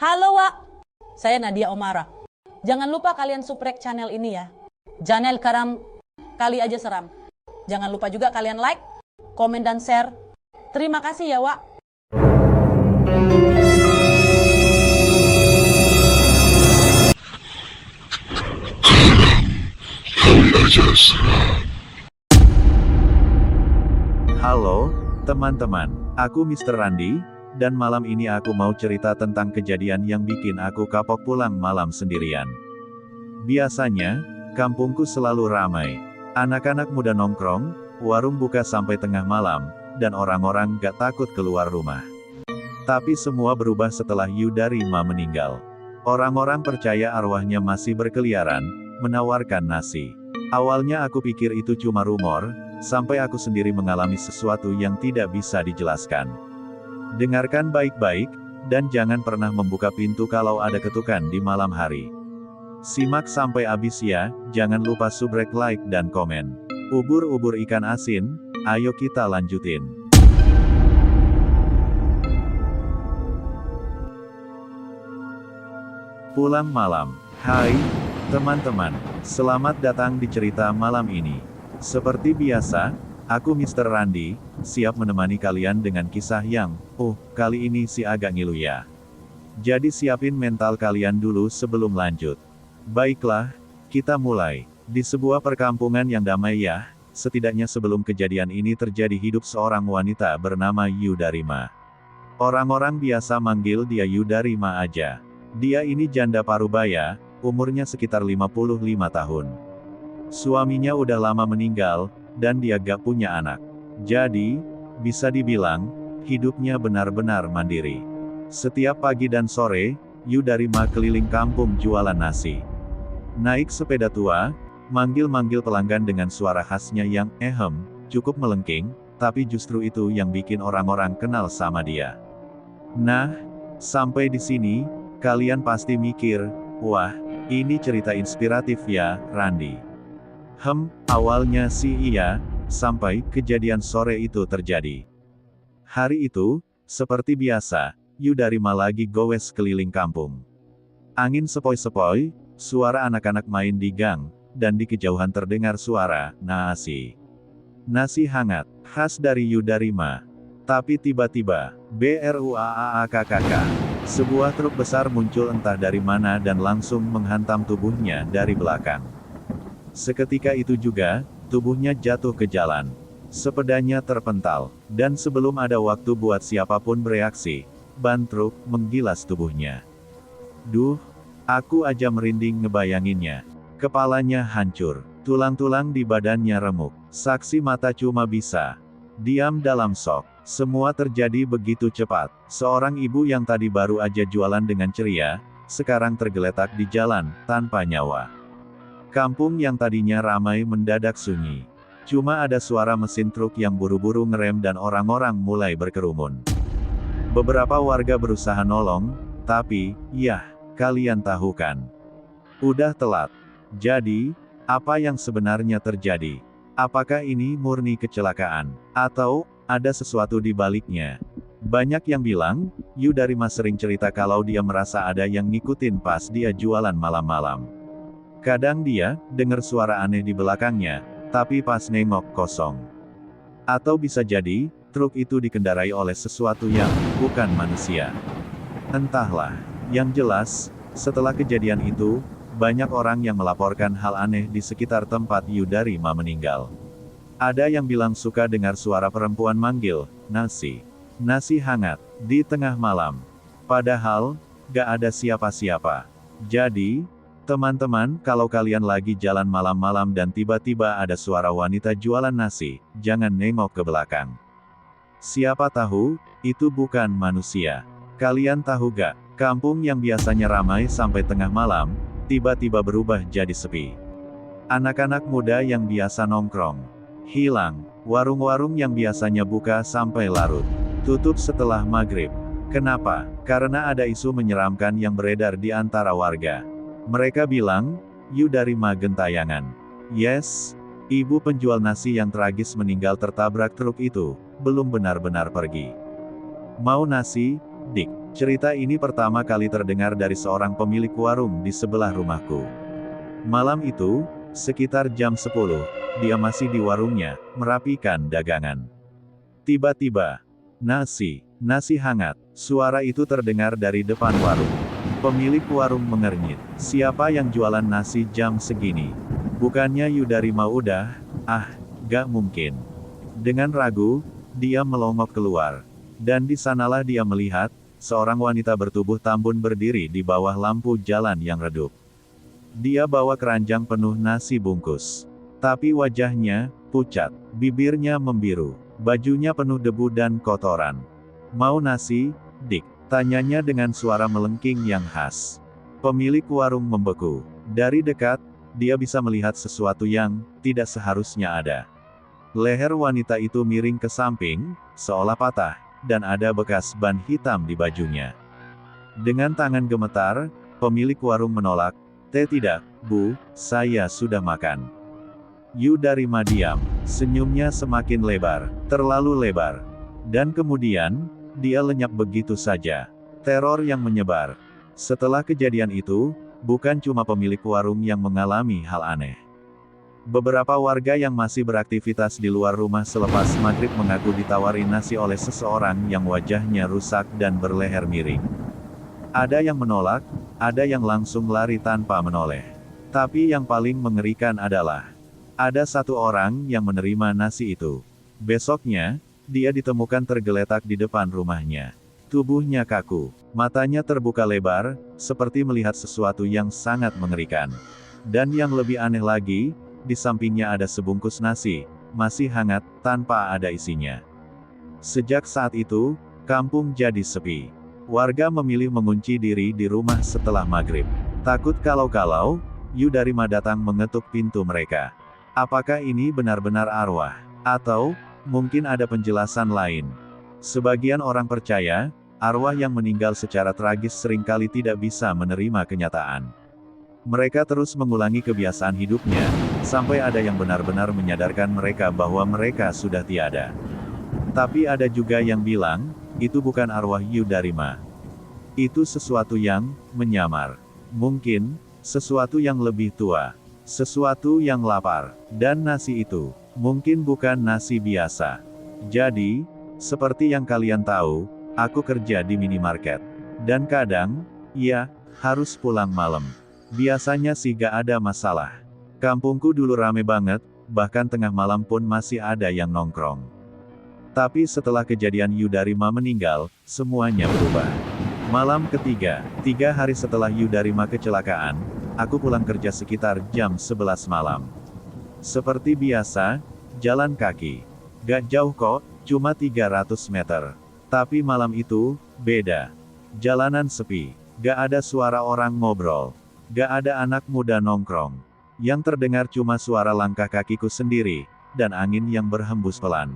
Halo Wak, saya Nadia Omara. Jangan lupa kalian subrek channel ini ya. Channel Karam Kali Aja Seram. Jangan lupa juga kalian like, komen, dan share. Terima kasih ya Wak. Halo, teman-teman. Aku Mr. Randi, dan malam ini aku mau cerita tentang kejadian yang bikin aku kapok pulang malam sendirian. Biasanya, kampungku selalu ramai. Anak-anak muda nongkrong, warung buka sampai tengah malam, dan orang-orang gak takut keluar rumah. Tapi semua berubah setelah Yudarima meninggal. Orang-orang percaya arwahnya masih berkeliaran, menawarkan nasi. Awalnya aku pikir itu cuma rumor, sampai aku sendiri mengalami sesuatu yang tidak bisa dijelaskan. Dengarkan baik-baik, dan jangan pernah membuka pintu kalau ada ketukan di malam hari. Simak sampai habis ya, jangan lupa subrek, like, dan komen. Ubur-ubur ikan asin, ayo kita lanjutin. Pulang malam. Hai, teman-teman. Selamat datang di cerita malam ini. Seperti biasa, aku Mr. Randi, siap menemani kalian dengan kisah yang, kali ini sih agak ngilu ya. Jadi siapin mental kalian dulu sebelum lanjut. Baiklah, kita mulai. Di sebuah perkampungan yang damai ya, setidaknya sebelum kejadian ini terjadi hidup seorang wanita bernama Yudarima. Orang-orang biasa manggil dia Yudarima aja. Dia ini janda parubaya, umurnya sekitar 55 tahun. Suaminya udah lama meninggal, dan dia gak punya anak. Jadi, bisa dibilang, hidupnya benar-benar mandiri. Setiap pagi dan sore, Yudarima keliling kampung jualan nasi. Naik sepeda tua, manggil-manggil pelanggan dengan suara khasnya yang, cukup melengking, tapi justru itu yang bikin orang-orang kenal sama dia. Nah, sampai di sini, kalian pasti mikir, wah, ini cerita inspiratif ya, Randi. Awalnya sih iya, sampai kejadian sore itu terjadi. Hari itu, seperti biasa, Yudarima lagi gowes keliling kampung. Angin sepoi-sepoi, suara anak-anak main di gang, dan di kejauhan terdengar suara nasi. Nasi hangat, khas dari Yudarima. Tapi tiba-tiba, BRUAAKKK, sebuah truk besar muncul entah dari mana dan langsung menghantam tubuhnya dari belakang. Seketika itu juga, tubuhnya jatuh ke jalan. Sepedanya terpental, dan sebelum ada waktu buat siapapun bereaksi, ban truk menggilas tubuhnya. Duh, aku aja merinding ngebayanginnya. Kepalanya hancur, tulang-tulang di badannya remuk. Saksi mata cuma bisa diam dalam shock. Semua terjadi begitu cepat. Seorang ibu yang tadi baru aja jualan dengan ceria, sekarang tergeletak di jalan, tanpa nyawa. Kampung yang tadinya ramai mendadak sunyi. Cuma ada suara mesin truk yang buru-buru ngerem dan orang-orang mulai berkerumun. Beberapa warga berusaha nolong, tapi, yah, kalian tahu kan? Udah telat. Jadi, apa yang sebenarnya terjadi? Apakah ini murni kecelakaan? Atau, ada sesuatu di baliknya? Banyak yang bilang, Yudarima sering cerita kalau dia merasa ada yang ngikutin pas dia jualan malam-malam. Kadang dia dengar suara aneh di belakangnya, tapi pas nengok kosong. Atau bisa jadi, truk itu dikendarai oleh sesuatu yang bukan manusia. Entahlah. Yang jelas, setelah kejadian itu, banyak orang yang melaporkan hal aneh di sekitar tempat Yudarima meninggal. Ada yang bilang suka dengar suara perempuan manggil, nasi. Nasi hangat, di tengah malam. Padahal, gak ada siapa-siapa. Jadi, teman-teman, kalau kalian lagi jalan malam-malam dan tiba-tiba ada suara wanita jualan nasi, jangan nengok ke belakang. Siapa tahu, itu bukan manusia. Kalian tahu gak, kampung yang biasanya ramai sampai tengah malam, tiba-tiba berubah jadi sepi. Anak-anak muda yang biasa nongkrong hilang. Warung-warung yang biasanya buka sampai larut, tutup setelah maghrib. Kenapa? Karena ada isu menyeramkan yang beredar di antara warga. Mereka bilang, Yudarima gentayangan. Yes, ibu penjual nasi yang tragis meninggal tertabrak truk itu, belum benar-benar pergi. Mau nasi, Dik. Cerita ini pertama kali terdengar dari seorang pemilik warung di sebelah rumahku. Malam itu, sekitar jam 10, dia masih di warungnya, merapikan dagangan. Tiba-tiba, nasi hangat, suara itu terdengar dari depan warung. Pemilik warung mengernyit, siapa yang jualan nasi jam segini? Bukannya Yudarima udah? Gak mungkin. Dengan ragu, dia melongok keluar. Dan di sanalah dia melihat, seorang wanita bertubuh tambun berdiri di bawah lampu jalan yang redup. Dia bawa keranjang penuh nasi bungkus. Tapi wajahnya, pucat, bibirnya membiru, bajunya penuh debu dan kotoran. Mau nasi, Dik? Tanyanya dengan suara melengking yang khas. Pemilik warung membeku. Dari dekat, dia bisa melihat sesuatu yang tidak seharusnya ada. Leher wanita itu miring ke samping, seolah patah, dan ada bekas ban hitam di bajunya. Dengan tangan gemetar, pemilik warung menolak, tidak, Bu, saya sudah makan. Yudarima diam, senyumnya semakin lebar, terlalu lebar. Dan kemudian, dia lenyap begitu saja. Teror yang menyebar. Setelah kejadian itu, bukan cuma pemilik warung yang mengalami hal aneh. Beberapa warga yang masih beraktivitas di luar rumah selepas maghrib mengaku ditawari nasi oleh seseorang yang wajahnya rusak dan berleher miring. Ada yang menolak, ada yang langsung lari tanpa menoleh. Tapi yang paling mengerikan adalah, ada satu orang yang menerima nasi itu. Besoknya, dia ditemukan tergeletak di depan rumahnya. Tubuhnya kaku, matanya terbuka lebar, seperti melihat sesuatu yang sangat mengerikan. Dan yang lebih aneh lagi, di sampingnya ada sebungkus nasi, masih hangat, tanpa ada isinya. Sejak saat itu, kampung jadi sepi. Warga memilih mengunci diri di rumah setelah maghrib. Takut kalau Yudarima datang mengetuk pintu mereka. Apakah ini benar-benar arwah? Atau, mungkin ada penjelasan lain? Sebagian orang percaya, arwah yang meninggal secara tragis seringkali tidak bisa menerima kenyataan. Mereka terus mengulangi kebiasaan hidupnya, sampai ada yang benar-benar menyadarkan mereka bahwa mereka sudah tiada. Tapi ada juga yang bilang, itu bukan arwah Yudarima. Itu sesuatu yang menyamar. Mungkin, sesuatu yang lebih tua. Sesuatu yang lapar. Dan nasi itu, mungkin bukan nasi biasa. Jadi, seperti yang kalian tahu, aku kerja di minimarket. Dan kadang, harus pulang malam. Biasanya sih gak ada masalah. Kampungku dulu rame banget, bahkan tengah malam pun masih ada yang nongkrong. Tapi setelah kejadian Yudarima meninggal, semuanya berubah. Malam ketiga, 3 hari setelah Yudarima kecelakaan, aku pulang kerja sekitar jam 11 malam. Seperti biasa, jalan kaki. Gak jauh kok, cuma 300 meter. Tapi malam itu, beda. Jalanan sepi, gak ada suara orang ngobrol. Gak ada anak muda nongkrong. Yang terdengar cuma suara langkah kakiku sendiri, dan angin yang berhembus pelan.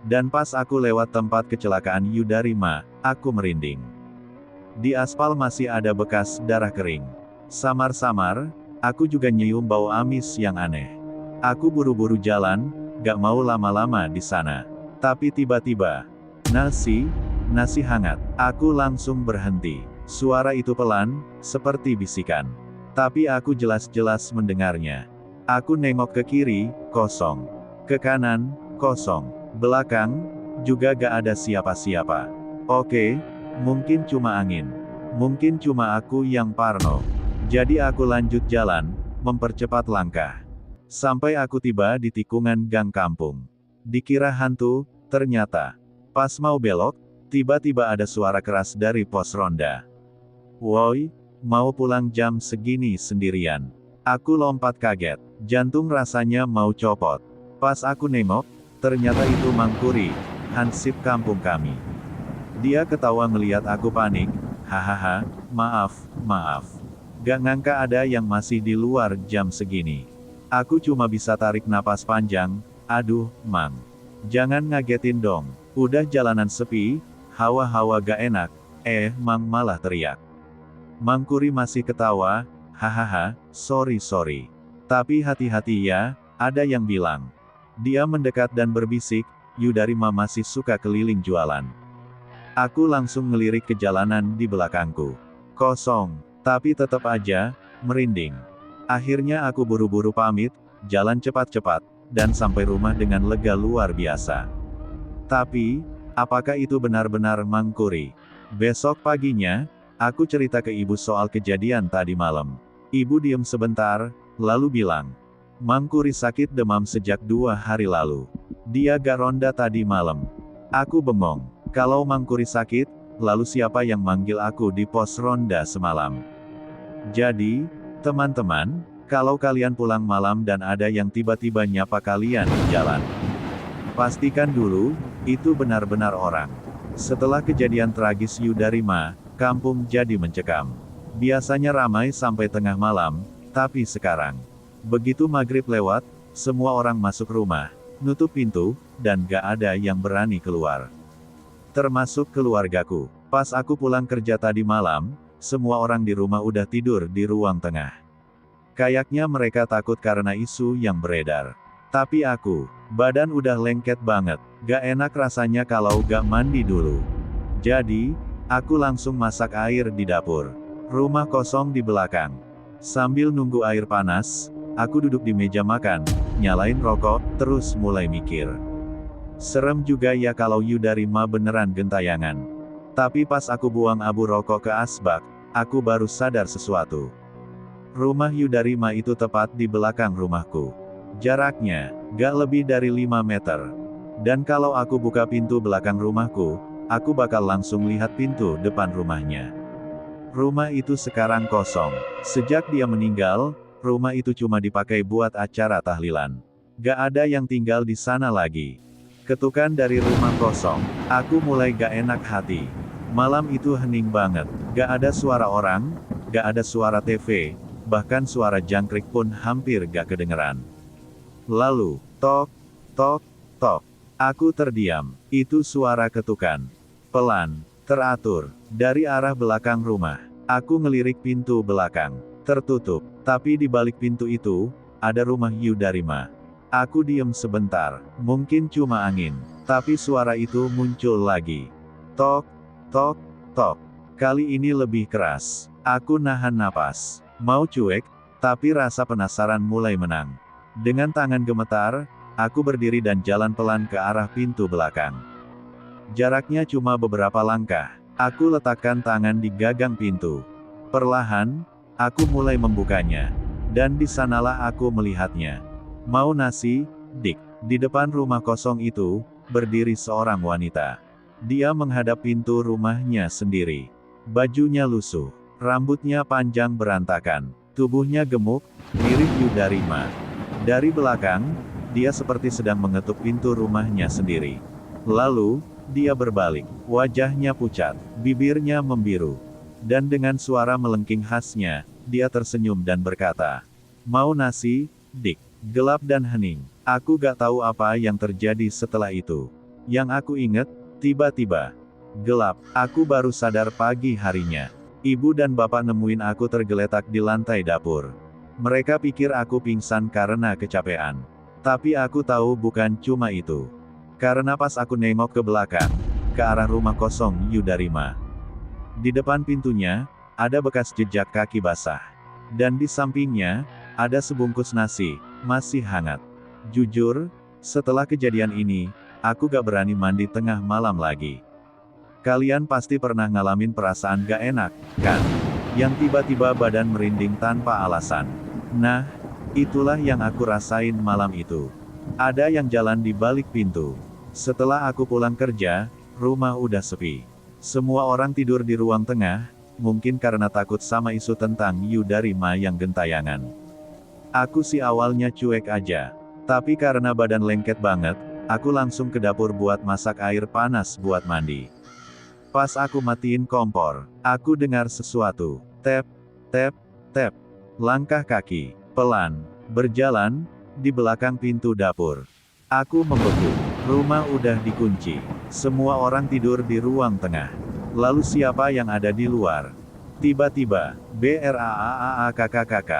Dan pas aku lewat tempat kecelakaan Yudarima, aku merinding. Di aspal masih ada bekas darah kering. Samar-samar, aku juga nyium bau amis yang aneh. Aku buru-buru jalan, gak mau lama-lama di sana. Tapi tiba-tiba, nasi hangat. Aku langsung berhenti. Suara itu pelan, seperti bisikan. Tapi aku jelas-jelas mendengarnya. Aku nengok ke kiri, kosong. Ke kanan, kosong. Belakang, juga gak ada siapa-siapa. Oke, mungkin cuma angin. Mungkin cuma aku yang parno. Jadi aku lanjut jalan, mempercepat langkah. Sampai aku tiba di tikungan gang kampung. Dikira hantu, ternyata. Pas mau belok, tiba-tiba ada suara keras dari pos ronda. Woi, mau pulang jam segini sendirian. Aku lompat kaget, jantung rasanya mau copot. Pas aku nengok, ternyata itu Mangkuri, hansip kampung kami. Dia ketawa ngeliat aku panik, hahaha, maaf. Gak ngangka ada yang masih di luar jam segini. Aku cuma bisa tarik napas panjang, aduh, Mang. Jangan ngagetin dong, udah jalanan sepi, hawa-hawa gak enak, Mang malah teriak. Mangkuri masih ketawa, hahaha, sorry. Tapi hati-hati ya, ada yang bilang. Dia mendekat dan berbisik, Yudarima masih suka keliling jualan. Aku langsung ngelirik ke jalanan di belakangku. Kosong, tapi tetap aja merinding. Akhirnya aku buru-buru pamit, jalan cepat-cepat, dan sampai rumah dengan lega luar biasa. Tapi, apakah itu benar-benar Mang Kuri? Besok paginya, aku cerita ke ibu soal kejadian tadi malam. Ibu diem sebentar, lalu bilang, Mang Kuri sakit demam sejak 2 hari lalu. Dia gak ronda tadi malam. Aku bengong. Kalau Mang Kuri sakit, lalu siapa yang manggil aku di pos ronda semalam? Jadi, teman-teman, kalau kalian pulang malam dan ada yang tiba-tiba nyapa kalian di jalan, pastikan dulu, itu benar-benar orang. Setelah kejadian tragis Yudarima, kampung jadi mencekam. Biasanya ramai sampai tengah malam, tapi sekarang, begitu maghrib lewat, semua orang masuk rumah, nutup pintu, dan gak ada yang berani keluar. Termasuk keluargaku. Pas aku pulang kerja tadi malam, semua orang di rumah udah tidur di ruang tengah. Kayaknya mereka takut karena isu yang beredar. Tapi aku, badan udah lengket banget, gak enak rasanya kalau gak mandi dulu. Jadi, aku langsung masak air di dapur. Rumah kosong di belakang. Sambil nunggu air panas, aku duduk di meja makan, nyalain rokok, terus mulai mikir. Serem juga ya kalau Yudarima beneran gentayangan. Tapi pas aku buang abu rokok ke asbak, aku baru sadar sesuatu. Rumah Yudarima itu tepat di belakang rumahku. Jaraknya, gak lebih dari 5 meter. Dan kalau aku buka pintu belakang rumahku, aku bakal langsung lihat pintu depan rumahnya. Rumah itu sekarang kosong. Sejak dia meninggal, rumah itu cuma dipakai buat acara tahlilan. Gak ada yang tinggal di sana lagi. Ketukan dari rumah kosong, aku mulai gak enak hati. Malam itu hening banget, gak ada suara orang, gak ada suara TV, bahkan suara jangkrik pun hampir gak kedengeran. Lalu, tok, tok, tok. Aku terdiam, itu suara ketukan. Pelan, teratur, dari arah belakang rumah. Aku ngelirik pintu belakang, tertutup, tapi di balik pintu itu, ada rumah Yudarima. Aku diem sebentar, mungkin cuma angin, tapi suara itu muncul lagi. Tok, tok, tok. Kali ini lebih keras. Aku nahan napas. Mau cuek, tapi rasa penasaran mulai menang. Dengan tangan gemetar, aku berdiri dan jalan pelan ke arah pintu belakang. Jaraknya cuma beberapa langkah. Aku letakkan tangan di gagang pintu. Perlahan, aku mulai membukanya. Dan di sanalah aku melihatnya. Mau nasi, Dik. Di depan rumah kosong itu, berdiri seorang wanita. Dia menghadap pintu rumahnya sendiri. Bajunya lusuh, rambutnya panjang berantakan, tubuhnya gemuk, mirip Yudarima. Dari belakang, dia seperti sedang mengetuk pintu rumahnya sendiri. Lalu, dia berbalik, wajahnya pucat, bibirnya membiru. Dan dengan suara melengking khasnya, dia tersenyum dan berkata, "Mau nasi, Dik?" Gelap dan hening. Aku gak tahu apa yang terjadi setelah itu. Yang aku inget, tiba-tiba gelap. Aku baru sadar pagi harinya. Ibu dan bapak nemuin aku tergeletak di lantai dapur. Mereka pikir aku pingsan karena kecapean. Tapi aku tahu bukan cuma itu. Karena pas aku nengok ke belakang, ke arah rumah kosong Yudarima. Di depan pintunya, ada bekas jejak kaki basah. Dan di sampingnya, ada sebungkus nasi, masih hangat. Jujur, setelah kejadian ini, aku gak berani mandi tengah malam lagi. Kalian pasti pernah ngalamin perasaan gak enak, kan? Yang tiba-tiba badan merinding tanpa alasan. Nah, itulah yang aku rasain malam itu. Ada yang jalan di balik pintu. Setelah aku pulang kerja, rumah udah sepi. Semua orang tidur di ruang tengah, mungkin karena takut sama isu tentang Yudarima yang gentayangan. Aku sih awalnya cuek aja. Tapi karena badan lengket banget, aku langsung ke dapur buat masak air panas buat mandi. Pas aku matiin kompor, aku dengar sesuatu. Tep, tep, tep. Langkah kaki, pelan, berjalan, di belakang pintu dapur. Aku membeku. Rumah udah dikunci. Semua orang tidur di ruang tengah. Lalu siapa yang ada di luar? Tiba-tiba, BRAAAKKK.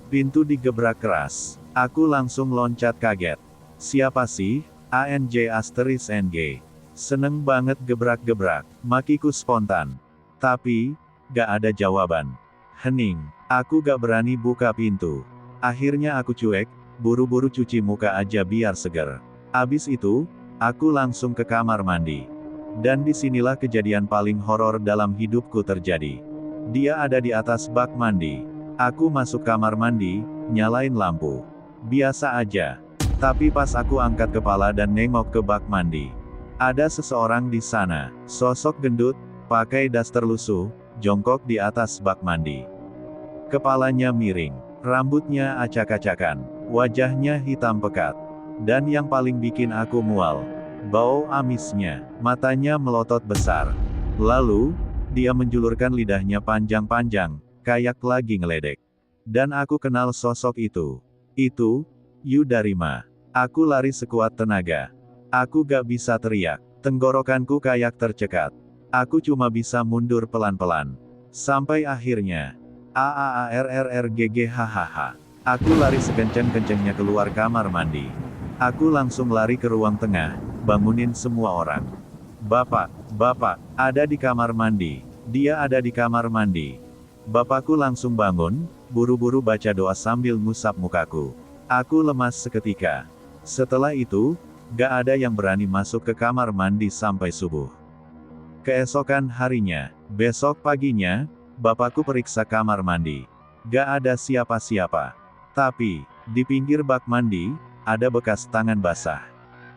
Pintu digebrak keras. Aku langsung loncat kaget. Siapa sih? ANJ*NG. Seneng banget gebrak-gebrak, makiku spontan. Tapi, gak ada jawaban. Hening, aku gak berani buka pintu. Akhirnya aku cuek, buru-buru cuci muka aja biar seger. Abis itu, aku langsung ke kamar mandi. Dan disinilah kejadian paling horor dalam hidupku terjadi. Dia ada di atas bak mandi. Aku masuk kamar mandi, nyalain lampu. Biasa aja. Tapi pas aku angkat kepala dan nengok ke bak mandi, ada seseorang di sana, sosok gendut, pakai daster lusuh, jongkok di atas bak mandi. Kepalanya miring, rambutnya acak-acakan, wajahnya hitam pekat. Dan yang paling bikin aku mual, bau amisnya, matanya melotot besar. Lalu, dia menjulurkan lidahnya panjang-panjang, kayak lagi ngeledek. Dan aku kenal sosok itu. Itu, Yudarima. Aku lari sekuat tenaga. Aku gak bisa teriak, tenggorokanku kayak tercekat. Aku cuma bisa mundur pelan-pelan. Sampai akhirnya, AAARRRGG hahaha. Aku lari sekenceng-kencengnya keluar kamar mandi. Aku langsung lari ke ruang tengah, bangunin semua orang. Bapak, Bapak, ada di kamar mandi. Dia ada di kamar mandi. Bapakku langsung bangun, buru-buru baca doa sambil ngusap mukaku. Aku lemas seketika. Setelah itu, gak ada yang berani masuk ke kamar mandi sampai subuh. Keesokan harinya, besok paginya, bapakku periksa kamar mandi. Gak ada siapa-siapa. Tapi, di pinggir bak mandi, ada bekas tangan basah.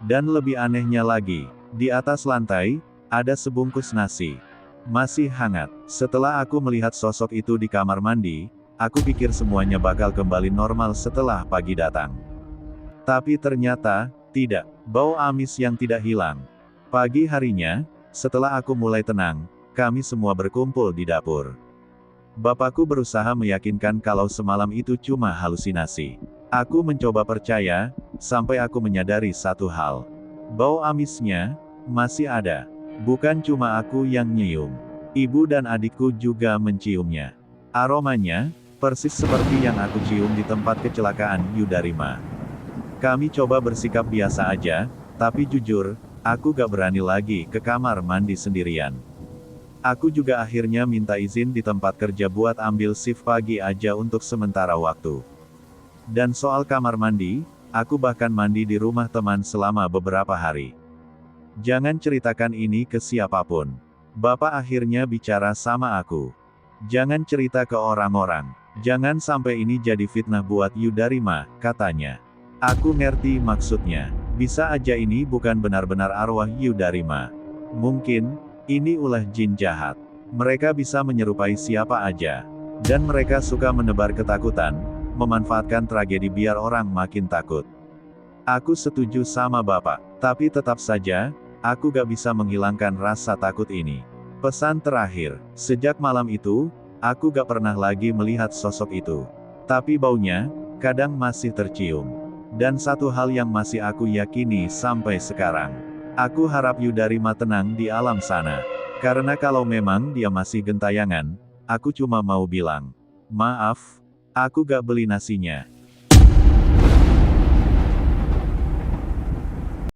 Dan lebih anehnya lagi, di atas lantai, ada sebungkus nasi. Masih hangat. Setelah aku melihat sosok itu di kamar mandi, aku pikir semuanya bakal kembali normal setelah pagi datang. Tapi ternyata, tidak. Bau amis yang tidak hilang. Pagi harinya, setelah aku mulai tenang, kami semua berkumpul di dapur. Bapakku berusaha meyakinkan kalau semalam itu cuma halusinasi. Aku mencoba percaya, sampai aku menyadari satu hal. Bau amisnya masih ada. Bukan cuma aku yang nyium. Ibu dan adikku juga menciumnya. Aromanya persis seperti yang aku cium di tempat kecelakaan Yudarima. Kami coba bersikap biasa aja, tapi jujur, aku gak berani lagi ke kamar mandi sendirian. Aku juga akhirnya minta izin di tempat kerja buat ambil shift pagi aja untuk sementara waktu. Dan soal kamar mandi, aku bahkan mandi di rumah teman selama beberapa hari. Jangan ceritakan ini ke siapapun. Bapak akhirnya bicara sama aku. Jangan cerita ke orang-orang. Jangan sampai ini jadi fitnah buat Yudarima, katanya. Aku ngerti maksudnya. Bisa aja ini bukan benar-benar arwah Yudarima. Mungkin, ini ulah jin jahat. Mereka bisa menyerupai siapa aja. Dan mereka suka menebar ketakutan, memanfaatkan tragedi biar orang makin takut. Aku setuju sama Bapak, tapi tetap saja, aku gak bisa menghilangkan rasa takut ini. Pesan terakhir, sejak malam itu, aku gak pernah lagi melihat sosok itu. Tapi baunya, kadang masih tercium. Dan satu hal yang masih aku yakini sampai sekarang. Aku harap Yudarima tenang di alam sana. Karena kalau memang dia masih gentayangan, aku cuma mau bilang, maaf, aku gak beli nasinya.